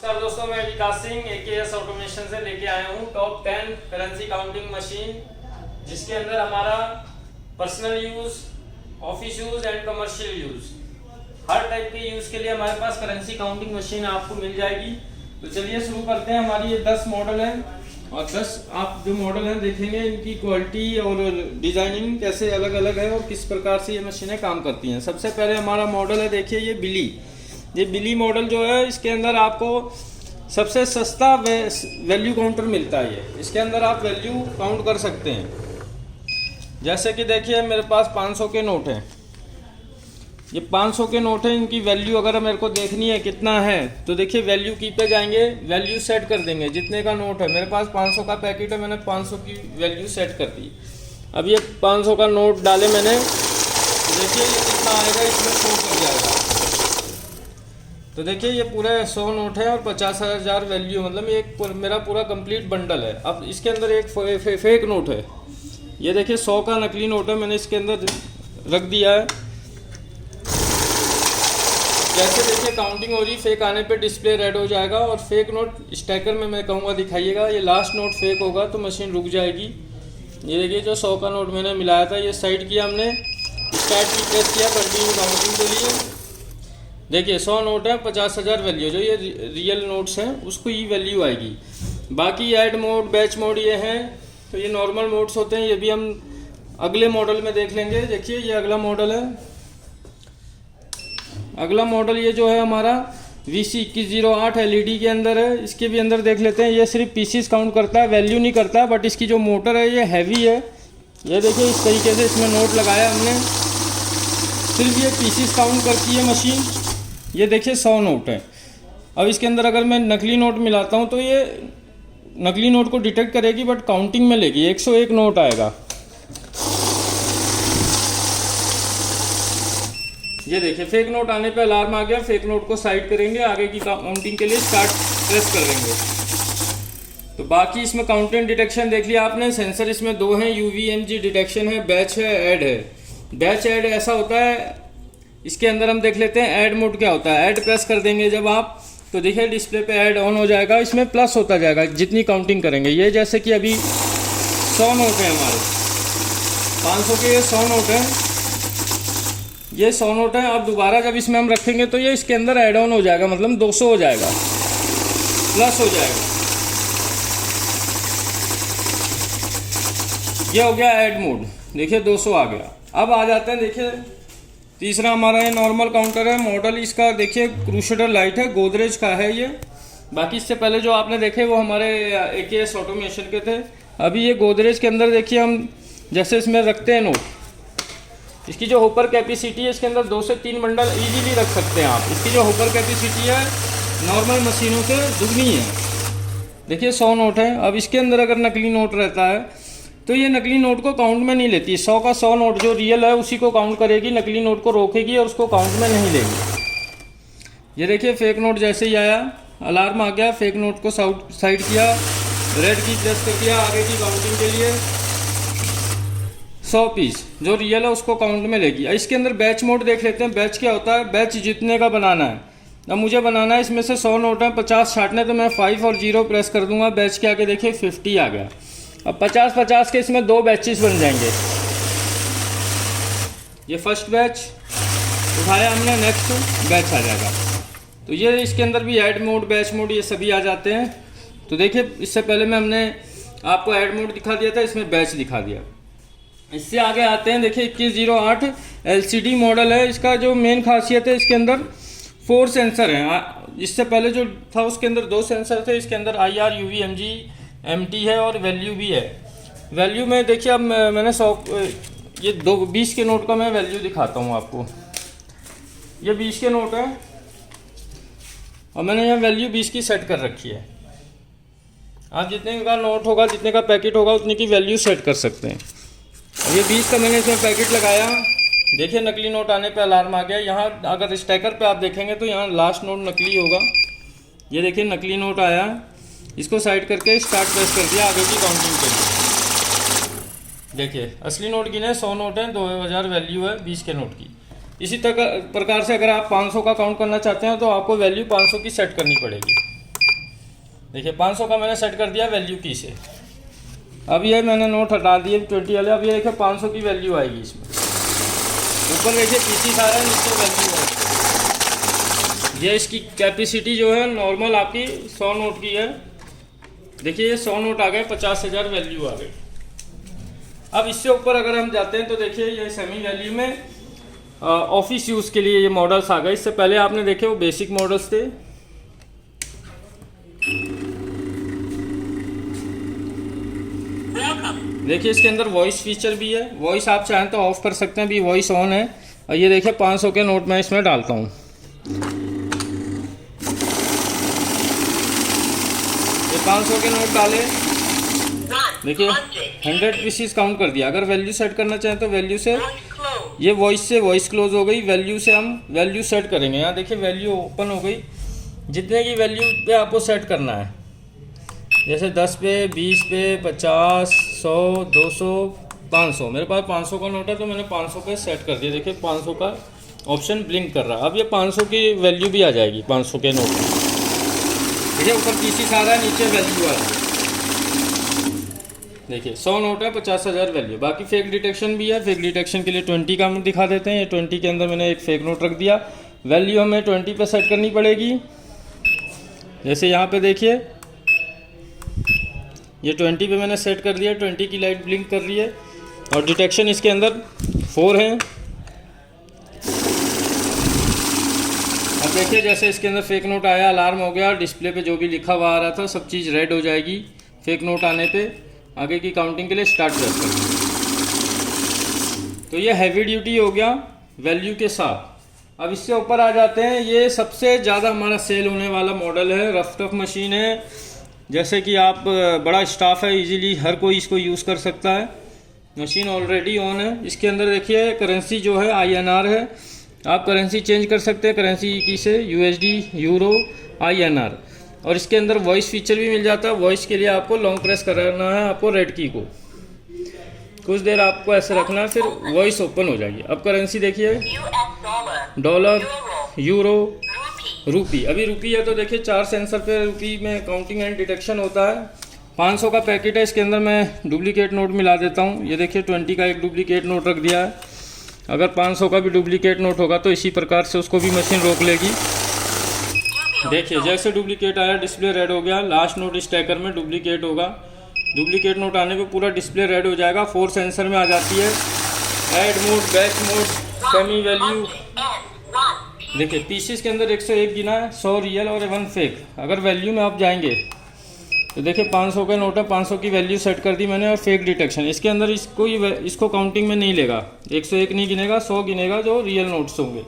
नमस्कार दोस्तों, मैं विकास सिंह AKS ऑटोमेशन से लेके आया हूँ टॉप 10 करेंसी काउंटिंग मशीन, जिसके अंदर हमारा personal use, office use and commercial use, her type के यूज के लिए हमारे पास करेंसी काउंटिंग मशीन आपको मिल जाएगी। तो चलिए शुरू करते हैं। हमारी ये 10 मॉडल है और 10 आप जो मॉडल हैं देखेंगे इनकी क्वालिटी और डिजाइनिंग कैसे अलग अलग है और किस प्रकार से ये मशीनें काम करती हैं। सबसे पहले हमारा मॉडल है, देखिए ये बिली मॉडल जो है, इसके अंदर आपको सबसे सस्ता वैल्यू काउंटर मिलता है। ये इसके अंदर आप वैल्यू काउंट कर सकते हैं। जैसे कि देखिए मेरे पास 500 के नोट हैं, ये 500 के नोट हैं। इनकी वैल्यू अगर मेरे को देखनी है कितना है तो देखिए वैल्यू की पे जाएंगे, वैल्यू सेट कर देंगे जितने का नोट है। मेरे पास 500 का पैकेट है, मैंने 500 की वैल्यू सेट कर दी। अब ये 500 का नोट डाले मैंने, तो देखिए ये कितना आएगा, इसमें शो कर जाएगा। तो देखिए ये पूरे 100 नोट है और 50,000 वैल्यू, मतलब ये मेरा पूरा कंप्लीट बंडल है। अब इसके अंदर एक फेक नोट है, ये देखिए 100 का नकली नोट है, मैंने इसके अंदर रख दिया है। जैसे देखिए काउंटिंग हो रही, फेक आने पे डिस्प्ले रेड हो जाएगा और फेक नोट स्टैकर में मैं कहूँगा दिखाइएगा। ये लास्ट नोट फेक होगा तो मशीन रुक जाएगी। ये देखिए जो 100 का नोट मैंने मिलाया था, ये साइड किया हमने, स्टार्ट की प्रेस किया कंटिन्यू काउंटिंग के लिए। देखिए 100 नोट है, 50,000 वैल्यू, जो ये रियल नोट्स हैं उसको ये वैल्यू आएगी। बाकी ऐड मोड, बैच मोड ये हैं, तो ये नॉर्मल मोड्स होते हैं। ये भी हम अगले मॉडल में देख लेंगे। देखिए ये अगला मॉडल है। अगला मॉडल ये जो है हमारा VC2108 LED के अंदर है। इसके भी अंदर देख लेते हैं। ये सिर्फ पीसीस काउंट करता है, वैल्यू नहीं करता। बट इसकी जो मोटर है ये हैवी है। ये देखिए इस तरीके से इसमें नोट लगाया हमने, सिर्फ ये पीसीस काउंट करती है मशीन। ये देखिए 100 नोट है। अब इसके अंदर अगर मैं नकली नोट मिलाता हूँ तो ये नकली नोट को डिटेक्ट करेगी बट काउंटिंग में लेगी, 101 नोट आएगा। ये देखिए फेक नोट आने पे अलार्म आ गया। फेक नोट को साइड करेंगे, आगे की काउंटिंग के लिए स्टार्ट प्रेस कर देंगे। तो बाकी इसमें काउंटिंग डिटेक्शन देख लिया आपने। सेंसर इसमें 2 हैं, UVMG डिटेक्शन है, बैच है, ऐड है। बैच ऐड ऐसा होता है, इसके अंदर हम देख लेते हैं ऐड मोड क्या होता है। ऐड प्रेस कर देंगे जब आप, तो देखिए डिस्प्ले पे ऐड ऑन हो जाएगा, इसमें प्लस होता जाएगा जितनी काउंटिंग करेंगे। ये जैसे कि अभी 100 नोट है हमारे, 500 के ये 100 नोट है, ये 100 नोट है। अब दोबारा जब इसमें हम रखेंगे तो ये इसके अंदर ऐड ऑन हो जाएगा, मतलब 200 हो जाएगा, प्लस हो जाएगा। ये हो गया ऐड मोड, देखिए 200 आ गया। अब आ जाते हैं, देखिए तीसरा हमारा ये नॉर्मल काउंटर है। मॉडल इसका देखिए क्रूसेडर लाइट है, गोदरेज का है ये। बाकी इससे पहले जो आपने देखे वो हमारे AKS ऑटोमेशन के थे। अभी ये गोदरेज के अंदर देखिए हम जैसे इसमें रखते हैं नोट, इसकी जो होपर कैपेसिटी है, इसके अंदर 2 से 3 बंडल इजीली रख सकते हैं आप। इसकी जो होपर कैपेसिटी है नॉर्मल मशीनों से दुगनी है। देखिए 100 नोट है। अब इसके अंदर अगर नकली नोट रहता है तो ये नकली नोट को काउंट में नहीं लेती। 100 का 100 नोट जो रियल है उसी को काउंट करेगी, नकली नोट को रोकेगी और उसको काउंट में नहीं लेगी। ये देखिए फेक नोट जैसे ही आया, अलार्म आ गया, फेक नोट को साइड किया, रेड की प्रेस कर दिया आगे की काउंटिंग के लिए। 100 पीस जो रियल है उसको काउंट में लेगी। इसके अंदर बैच मोड देख लेते हैं। बैच क्या होता है, बैच जितने का बनाना है। अब मुझे बनाना है, इसमें से 100 नोट है, 50 छाटने, तो मैं 5 और 0 प्रेस कर दूंगा। बैच के आगे देखिए 50 आ गया। अब 50-50 के इसमें 2 बैचेस बन जाएंगे। ये फर्स्ट बैच उठाया हमने, नेक्स्ट बैच आ जाएगा। तो ये इसके अंदर भी ऐड मोड, बैच मोड ये सभी आ जाते हैं। तो देखिए इससे पहले में हमने आपको ऐड मोड दिखा दिया था, इसमें बैच दिखा दिया। इससे आगे आते हैं, देखिए 2108 LCD मॉडल है। इसका जो मेन खासियत है, इसके अंदर 4 सेंसर हैं। इससे पहले जो था उसके अंदर 2 सेंसर थे। इसके अंदर IR, UVMG, MT है और वैल्यू भी है। वैल्यू में देखिए अब मैंने 20 के नोट का मैं वैल्यू दिखाता हूँ आपको। ये 20 के नोट है और मैंने यहाँ वैल्यू 20 की सेट कर रखी है। आप जितने का नोट होगा, जितने का पैकेट होगा, उतने की वैल्यू सेट कर सकते हैं। ये 20 का मैंने इसमें पैकेट लगाया। देखिए नकली नोट आने पे अलार्म आ गया। यहाँ अगर स्टैकर पे आप देखेंगे तो यहाँ लास्ट नोट नकली होगा। ये देखिए नकली नोट आया, इसको साइड करके स्टार्ट प्रेस कर दिया आगे की काउंटिंग के लिए। देखिए असली नोट गिने 100 नोट है, 2000 वैल्यू है 20 के नोट की। इसी प्रकार से अगर आप 500 का काउंट करना चाहते हैं तो आपको वैल्यू 500 की सेट करनी पड़ेगी। देखिए 500 का मैंने सेट कर दिया वैल्यू की से। अब ये मैंने नोट हटा दिए 20 वाले। अब ये देखिए 500 की वैल्यू आएगी इसमें। ऊपर देखिए पीसी सारा है, नीचे वैल्यू है। ये इसकी कैपेसिटी जो है नॉर्मल आपकी 100 नोट की है। देखिए ये 100 नोट आ गए, 50,000 वैल्यू आ गई। अब इससे ऊपर अगर हम जाते हैं तो देखिए ये सेमी वैल्यू में ऑफिस यूज़ के लिए ये मॉडल्स आ गए। इससे पहले आपने देखे वो बेसिक मॉडल्स थे। देखिए इसके अंदर वॉइस फीचर भी है। वॉइस आप चाहें तो ऑफ कर सकते हैं, अभी वॉइस ऑन है। और ये देखिए 500 के नोट मैं इसमें डालता हूँ। ये 500 के नोट डाले, देखिए 100 पीसीस काउंट कर दिया। अगर वैल्यू सेट करना चाहें तो वैल्यू से, ये वॉइस से वॉइस क्लोज हो गई। वैल्यू से हम वैल्यू सेट करेंगे। यहाँ देखिए वैल्यू ओपन हो गई। जितने की वैल्यू पे आपको सेट करना है, जैसे 10 पे, 20 पे, 50, 100, 200, 500। मेरे पास 500 का नोट है तो मैंने 500 पे सेट कर दिया। देखिए 500 का ऑप्शन ब्लिंक कर रहा है। अब ये 500 की वैल्यू भी आ जाएगी 500 के नोट में। देखिए ऊपर पीसी आ रहा है, नीचे वैल्यू आ रही है। देखिए 100 नोट है, 50,000 वैल्यू। बाकी फेक डिटेक्शन भी है। फेक डिटेक्शन के लिए 20 का हम दिखा देते हैं। ये 20 के अंदर मैंने एक फेक नोट रख दिया। वैल्यू हमें 20 पे सेट करनी पड़ेगी। जैसे यहाँ पे देखिए ये 20 पे मैंने सेट कर दिया। 20 की लाइट ब्लिंक कर रही है और डिटेक्शन इसके अंदर 4 है। अब देखिए जैसे इसके अंदर फेक नोट आया, अलार्म हो गया, डिस्प्ले पे जो भी लिखा हुआ आ रहा था सब चीज़ रेड हो जाएगी फेक नोट आने पे। आगे की काउंटिंग के लिए स्टार्ट प्रेस कर। तो ये हैवी ड्यूटी हो गया वैल्यू के साथ। अब इससे ऊपर आ जाते हैं। ये सबसे ज़्यादा हमारा सेल होने वाला मॉडल है। रफ टफ मशीन है। जैसे कि आप बड़ा स्टाफ है, इजीली हर कोई इसको यूज़ कर सकता है। मशीन ऑलरेडी ऑन है। इसके अंदर देखिए करेंसी जो है INR है। आप करेंसी चेंज कर सकते हैं करेंसी की से, USD, यूरो, INR। और इसके अंदर वॉइस फीचर भी मिल जाता है। वॉइस के लिए आपको लॉन्ग प्रेस करना है, आपको रेड की को कुछ देर आपको ऐसे रखना है, फिर वॉइस ओपन हो जाएगी। अब करेंसी देखिए, डॉलर, यूरो, रूपी। अभी रूपी है तो देखिए 4 सेंसर पे रूपी में काउंटिंग एंड डिटेक्शन होता है। 500 का पैकेट है। इसके अंदर मैं डुप्लीकेट नोट मिला देता हूँ। ये देखिए 20 का एक डुप्लीकेट नोट रख दिया है। अगर 500 का भी डुप्लीकेट नोट होगा तो इसी प्रकार से उसको भी मशीन रोक लेगी। देखिए जैसे डुप्लीकेट आया डिस्प्ले रेड हो गया। लास्ट नोट स्टैकर में डुप्लीकेट होगा। डुप्लीकेट नोट आने पे पूरा डिस्प्ले रेड हो जाएगा। 4 सेंसर में आ जाती है। Add mode, back mode, semi value. देखिए पीसीस के अंदर 101 गिना है, 100 रियल और 1 फेक। अगर वैल्यू में आप जाएंगे तो देखिए 500 का नोट है, 500 की वैल्यू सेट कर दी मैंने। और फेक डिटेक्शन इसके अंदर इसको काउंटिंग में नहीं लेगा। 101 नहीं गिनेगा, 100 गिनेगा जो रियल नोट्स होंगे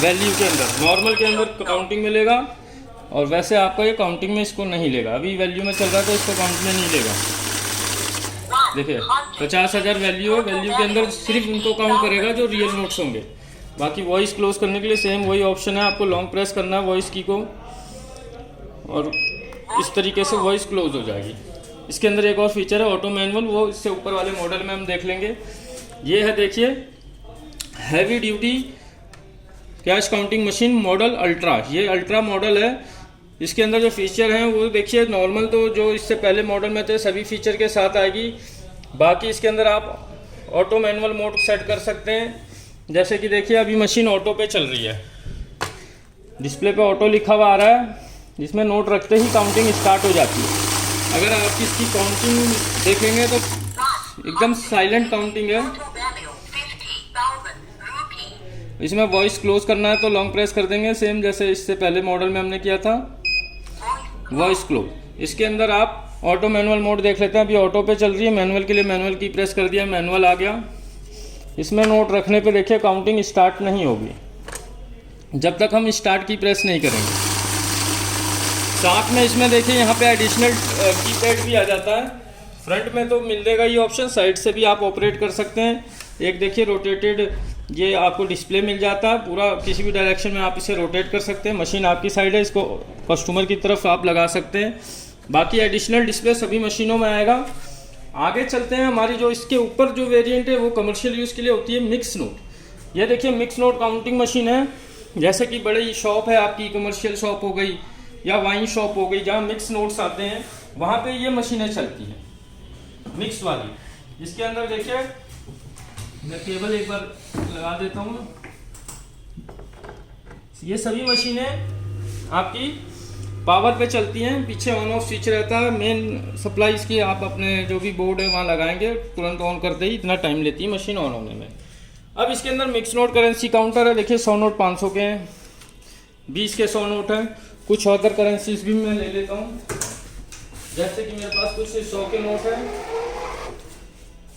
वैल्यू के अंदर। नॉर्मल के अंदर काउंटिंग में लेगा और वैसे आपका ये काउंटिंग में इसको नहीं लेगा। अभी वैल्यू में चल रहा है तो इसको काउंट में नहीं लेगा। देखिए 50,000 वैल्यू है। वैल्यू के अंदर सिर्फ उनको काउंट करेगा जो रियल नोट्स होंगे। बाकी वॉइस क्लोज करने के लिए सेम वही ऑप्शन है। आपको लॉन्ग प्रेस करना है वॉइस की को और इस तरीके से वॉइस क्लोज हो जाएगी। इसके अंदर एक और फीचर है ऑटो मैनुअल, वो इससे ऊपर वाले मॉडल में हम देख लेंगे। ये है देखिए heavy duty cash counting machine model ultra. ये अल्ट्रा मॉडल है। इसके अंदर जो फीचर हैं वो देखिए नॉर्मल तो जो इससे पहले मॉडल में थे सभी फीचर के साथ आएगी। बाकी इसके अंदर आप ऑटो मैनुअल मोड सेट कर सकते हैं। जैसे कि देखिए अभी मशीन ऑटो पे चल रही है। डिस्प्ले पे ऑटो लिखा हुआ आ रहा है, जिसमें नोट रखते ही काउंटिंग स्टार्ट हो जाती है। अगर आप इसकी काउंटिंग देखेंगे तो एकदम साइलेंट काउंटिंग है। इसमें वॉइस क्लोज करना है तो लॉन्ग प्रेस कर देंगे, सेम जैसे इससे पहले मॉडल में हमने किया था वॉइस क्लोज। इसके अंदर आप ऑटो मैनुअल मोड देख लेते हैं। अभी ऑटो पे चल रही है। मैनुअल के लिए मैनुअल की प्रेस कर दिया, मैनुअल आ गया। इसमें नोट रखने पे देखिए काउंटिंग स्टार्ट नहीं होगी जब तक हम स्टार्ट की प्रेस नहीं करेंगे। साथ में इसमें देखिए यहाँ पे एडिशनल कीपैड भी आ जाता है। फ्रंट में तो मिल देगा ये ऑप्शन, साइड से भी आप ऑपरेट कर सकते हैं। एक देखिए रोटेटेड ये आपको डिस्प्ले मिल जाता है पूरा, किसी भी डायरेक्शन में आप इसे रोटेट कर सकते हैं। मशीन आपकी साइड है, इसको कस्टमर की तरफ आप लगा सकते हैं। बाकी एडिशनल डिस्प्ले सभी मशीनों में आएगा। आगे चलते हैं। हमारी जो इसके ऊपर जो वेरिएंट है वो कमर्शियल यूज़ के लिए होती है मिक्स नोट। ये देखिए मिक्स नोट काउंटिंग मशीन है। जैसे कि बड़ी शॉप है आपकी, कमर्शियल शॉप हो गई या वाइन शॉप हो गई जहाँ मिक्स नोट्स आते हैं, वहाँ पे ये मशीनें चलती हैं मिक्स वाली। इसके अंदर देखिए, मैं केबल एक बार लगा देता हूँ। ये सभी मशीनें आपकी पावर पे चलती हैं, पीछे ऑन ऑफ स्विच रहता है। मेन सप्लाई इसकी आप अपने जो भी बोर्ड है वहाँ लगाएंगे, तुरंत ऑन करते ही इतना टाइम लेती है मशीन ऑन होने में। अब इसके अंदर मिक्स नोट करेंसी काउंटर है। देखिए 100 नोट 500 के हैं, 20 के 100 नोट हैं। कुछ अदर करेंसीज भी मैं ले लेता हूँ, जैसे कि मेरे पास कुछ 100 के नोट है,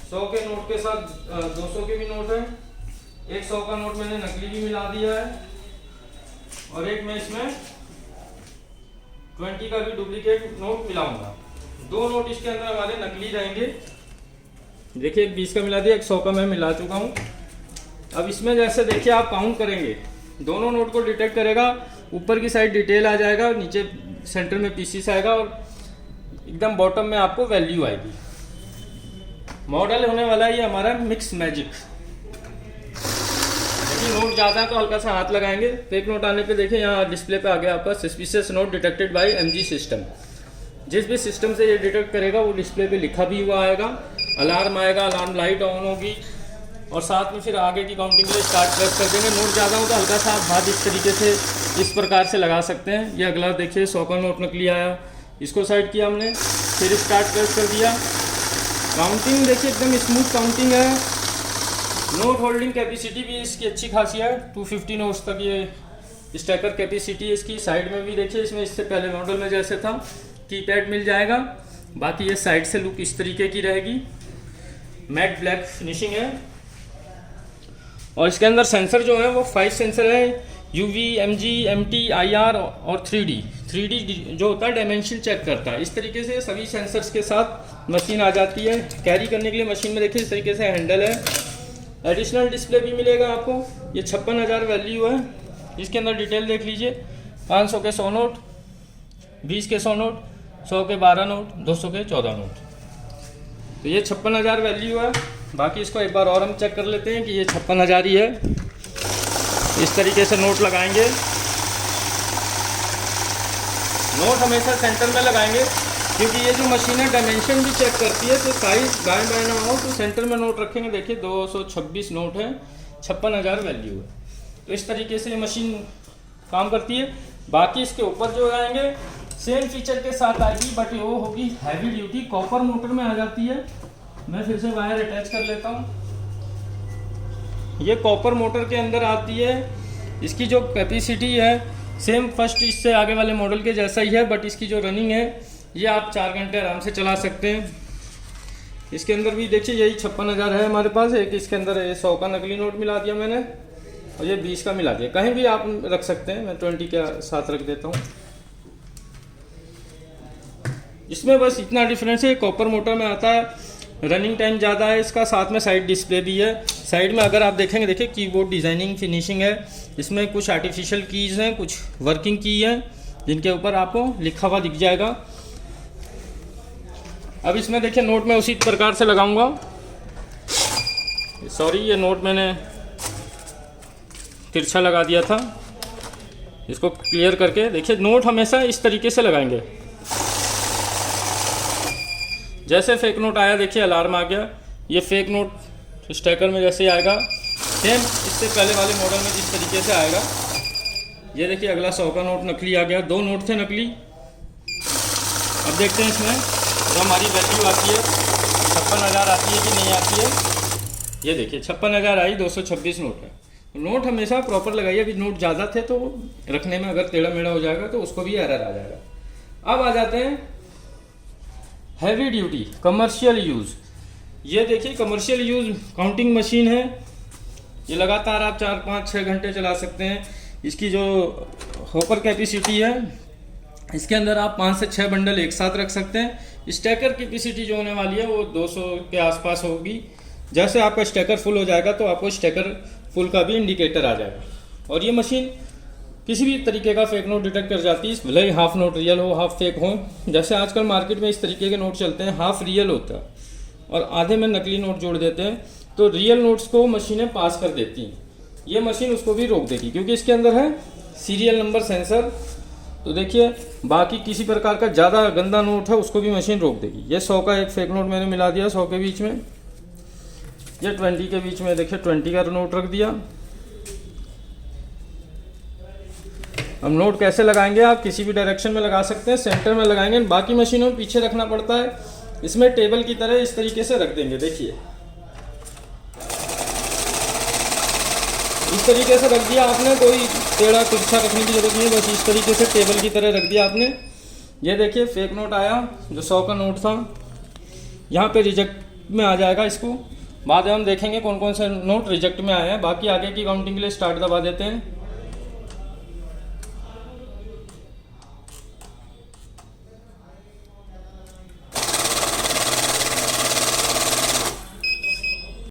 100 के नोट के साथ 200 के भी नोट है। एक 100 का नोट मैंने नकली भी मिला दिया है, और एक मैं इसमें 20 का भी डुप्लीकेट नोट मिलाऊंगा। 2 नोट इसके अंदर हमारे नकली रहेंगे। देखिए 20 का मिला दिया, एक 100 का मैं मिला चुका हूँ। अब इसमें जैसे देखिए आप काउंट करेंगे, दोनों नोट को डिटेक्ट करेगा, ऊपर की साइड डिटेल आ जाएगा, नीचे सेंटर में पीसीस आएगा, और एकदम बॉटम में आपको वैल्यू आएगी। मॉडल होने वाला है ये हमारा मिक्स मैजिक। यदि नोट ज़्यादा है तो हल्का सा हाथ लगाएंगे। फेक नोट आने पे देखिए यहाँ डिस्प्ले पे आ गया आपका suspicious note detected by MG system. जिस भी सिस्टम से ये डिटेक्ट करेगा वो डिस्प्ले पे लिखा भी हुआ आएगा, अलार्म आएगा, अलार्म लाइट ऑन होगी, और साथ में फिर आगे की काउंटिंग के लिए स्टार्ट प्रेस कर देंगे। नोट ज़्यादा हो तो हल्का सा आप हाथ इस तरीके से इस प्रकार से लगा सकते हैं। ये अगला देखिए 100 का नोट नकली आया, इसको साइड किया हमने, फिर स्टार्ट प्रेस कर दिया। काउंटिंग देखिए एकदम स्मूथ काउंटिंग है। नोट होल्डिंग कैपेसिटी भी इसकी अच्छी खासी है, 250 नोट्स तक ये स्टैकर कैपेसिटी है इसकी। साइड में भी देखिए, इसमें इससे पहले मॉडल में जैसे था कीपैड मिल जाएगा। बाकी ये साइड से लुक इस तरीके की रहेगी, मैट ब्लैक फिनिशिंग है। और इसके अंदर सेंसर जो है वो 5 सेंसर है, UV, MG, MT, IR और 3D। 3D जो होता है डायमेंशन चेक करता है। इस तरीके से सभी सेंसर्स के साथ मशीन आ जाती है। कैरी करने के लिए मशीन में देखिए इस तरीके से हैंडल है। एडिशनल डिस्प्ले भी मिलेगा आपको। ये 56,000 वैल्यू है। इसके अंदर डिटेल देख लीजिए, 500 के 100 नोट, 20 के 100 नोट, 100 के 12 नोट, 200 के 14 नोट। तो ये 56,000 वैल्यू है। बाकी इसको एक बार और हम चेक कर लेते हैं कि ये 56,000 ही है। इस तरीके से नोट लगाएंगे। नोट हमेशा सेंटर में लगाएंगे, क्योंकि ये जो मशीन है डायमेंशन भी चेक करती है, तो साइज दाएं बाएं ना हो, तो सेंटर में नोट रखेंगे। देखिए 226 नोट है, 56,000 वैल्यू है। तो इस तरीके से ये मशीन काम करती है। बाकी इसके ऊपर जो आएंगे सेम फीचर के साथ आएगी, बट वो होगी हैवी ड्यूटी, कॉपर मोटर में आ जाती है। मैं फिर से वायर अटैच कर लेता हूँ। ये कॉपर मोटर के अंदर आती है। इसकी जो कैपेसिटी है सेम फर्स्ट इससे आगे वाले मॉडल के जैसा ही है, बट इसकी जो रनिंग है ये आप 4 घंटे आराम से चला सकते हैं। इसके अंदर भी देखिए यही 56,000 है हमारे पास। एक इसके अंदर 100 का नकली नोट मिला दिया मैंने, और ये 20 का मिला दिया। कहीं भी आप रख सकते हैं, मैं 20 के साथ रख देता हूँ। इसमें बस इतना डिफरेंस है, कॉपर मोटर में आता है, रनिंग टाइम ज़्यादा है इसका, साथ में साइड डिस्प्ले भी है। साइड में अगर आप देखेंगे, देखिए कीबोर्ड डिज़ाइनिंग फिनिशिंग है। इसमें कुछ आर्टिफिशियल कीज़ हैं, कुछ वर्किंग की है, जिनके ऊपर आपको लिखा हुआ दिख जाएगा। अब इसमें देखिए नोट मैं उसी प्रकार से लगाऊंगा। सॉरी, ये नोट मैंने तिरछा लगा दिया था। इसको क्लियर करके देखिए, नोट हमेशा इस तरीके से लगाएंगे। जैसे फेक नोट आया, देखिए अलार्म आ गया। ये फेक नोट स्टैकर में जैसे आएगा, सेम इससे पहले वाले मॉडल में जिस तरीके से आएगा। ये देखिए अगला 100 का नोट नकली आ गया। 2 नोट थे नकली। अब देखते हैं इसमें तो हमारी वैल्यू आती है 56,000 आती है कि नहीं आती है। ये देखिए 56,000 आई, 226 नोट है। नोट हमेशा प्रॉपर लगाइए। अभी नोट ज़्यादा थे तो रखने में अगर टेढ़ा मेढ़ा हो जाएगा तो उसको भी एरर आ जाएगा। अब आ जाते हैं हैवी ड्यूटी कमर्शियल यूज़। ये देखिए कमर्शियल यूज़ काउंटिंग मशीन है। ये लगातार आप 4, 5, 6 घंटे चला सकते हैं। इसकी जो हॉपर कैपेसिटी है, इसके अंदर आप 5 से 6 बंडल एक साथ रख सकते हैं। स्टैकर कैपेसिटी जो होने वाली है वो 200 के आसपास होगी। जैसे आपका स्टैकर फुल हो जाएगा तो आपको स्टैकर फुल का भी इंडिकेटर आ जाएगा। और ये मशीन किसी भी तरीके का फेक नोट डिटेक्ट कर जाती है, भले ही हाफ नोट रियल हो, हाफ फेक हो। जैसे आजकल मार्केट में इस तरीके के नोट चलते हैं, हाफ रियल होता है और आधे में नकली नोट जोड़ देते हैं, तो रियल नोट्स को मशीनें पास कर देती हैं। ये मशीन उसको भी रोक देगी, क्योंकि इसके अंदर है सीरियल नंबर सेंसर। तो देखिए बाकी किसी प्रकार का ज़्यादा गंदा नोट है उसको भी मशीन रोक देगी। ये 100 का एक फेक नोट मैंने मिला दिया 100 के बीच में, ये 20 के बीच में देखिए 20 का नोट रख दिया। अब नोट कैसे लगाएंगे, आप किसी भी डायरेक्शन में लगा सकते हैं, सेंटर में लगाएंगे। बाकी मशीनों में पीछे रखना पड़ता है, इसमें टेबल की तरह इस तरीके से रख देंगे। देखिए इस तरीके से रख दिया आपने, कोई टेढ़ा तिरछा रखने की जरूरत नहीं, बस इस तरीके से टेबल की तरह रख दिया आपने। ये देखिए फेक नोट आया जो 100 का नोट था, यहाँ पे रिजेक्ट में आ जाएगा। इसको बाद में हम देखेंगे कौन कौन से नोट रिजेक्ट में आए हैं। बाकी आगे की काउंटिंग के लिए स्टार्ट दबा देते हैं।